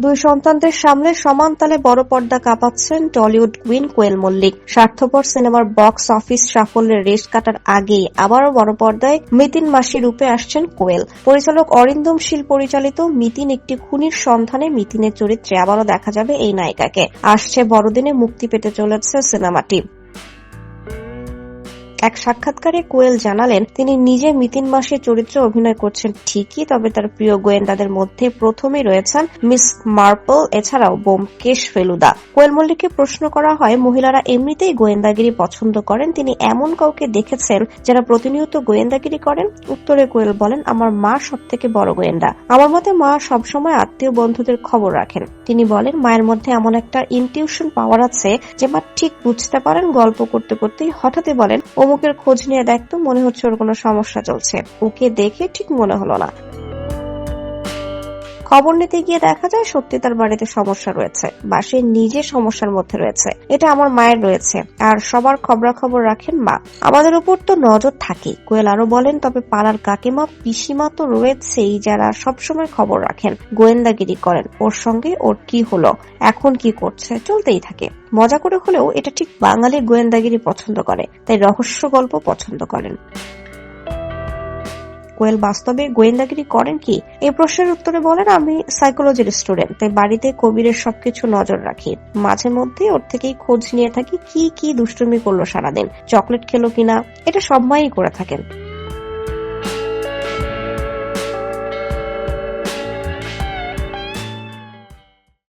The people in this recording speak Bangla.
দুই সন্তানদের সামনে সমান তালে বড় পর্দা কাঁপাচ্ছেন টলিউড কুইন কোয়েল মল্লিক। স্বার্থপর সিনেমার বক্স অফিস সাফল্যের রেশ কাটার আগেই আবারও বড় পর্দায় মিতিন মাসি রূপে আসছেন কোয়েল। পরিচালক অরিন্দম শীল পরিচালিত মিতিন একটি খুনির সন্ধানে মিতিনের চরিত্রে আবারও দেখা যাবে এই নায়িকাকে। আসছে বড়দিনে মুক্তি পেতে চলেছে সিনেমাটি। এক সাক্ষাৎকারে কোয়েল জানালেন, তিনি নিজে মিতিন মাসির চরিত্রে অভিনয় করছেন ঠিকই, তবে তার প্রিয় গোয়েন্দাদের মধ্যে প্রথমেই রয়েছেন মিস মার্পল, এছাড়াও ব্যোমকেশ ফেলুদা। কোয়েল মল্লিককে প্রশ্ন করা হয়, মহিলারা এমনিতেই গোয়েন্দাগিরি পছন্দ করেন, তিনি এমন কাউকে দেখেছেন যারা প্রতিনিয়ত গোয়েন্দাগিরি করেন? উত্তরে কোয়েল বলেন, আমার মা সবথেকে বড় গোয়েন্দা। আমার মতে মা সবসময় আত্মীয় বন্ধুদের খবর রাখেন। তিনি বলেন, মায়ের মধ্যে এমন একটা ইনটিউশন পাওয়ার আছে যে মা ঠিক বুঝতে পারেন। গল্প করতে করতেই হঠাৎই বলেন, অমুকের খোঁজ নিয়ে দেখতো, মনে হচ্ছে ওর কোনো সমস্যা চলছে। ওকে দেখে ঠিক মনে হলো না। খবর নিতে গিয়ে দেখা যায় সত্যি তার বাড়িতে সমস্যা রয়েছে বা সে নিজে সমস্যার মধ্যে রয়েছে। এটা আমার মায়ের রয়েছে, আর সবার খবরাখবর রাখেন মা। আমাদের উপর তো নজর থাকে। কোয়েল আরো বলেন, তবে পাড়ার কাকিমা পিসিমা তো রয়েছেই যারা সবসময় খবর রাখেন, গোয়েন্দাগিরি করেন। ওর সঙ্গে ওর কি হলো, এখন কি করছে, চলতেই থাকে। মজা করে হলেও এটা ঠিক বাঙালি গোয়েন্দাগিরি পছন্দ করে, তাই রহস্য গল্প পছন্দ করেন। কোয়েল বাস্তবে গোয়েন্দাগিরি করেন কি? এই প্রশ্নের উত্তরে বলেন, আমি সাইকোলজির স্টুডেন্ট, তাই বাড়িতে কবিরের সবকিছু নজর রাখি। মাঝে মধ্যে ওর থেকেই খোঁজ নিয়ে থাকি কি কি দুষ্টুমি করলো সারাদিন, চকলেট খেলো কিনা, এটা সব মাই করে থাকেন।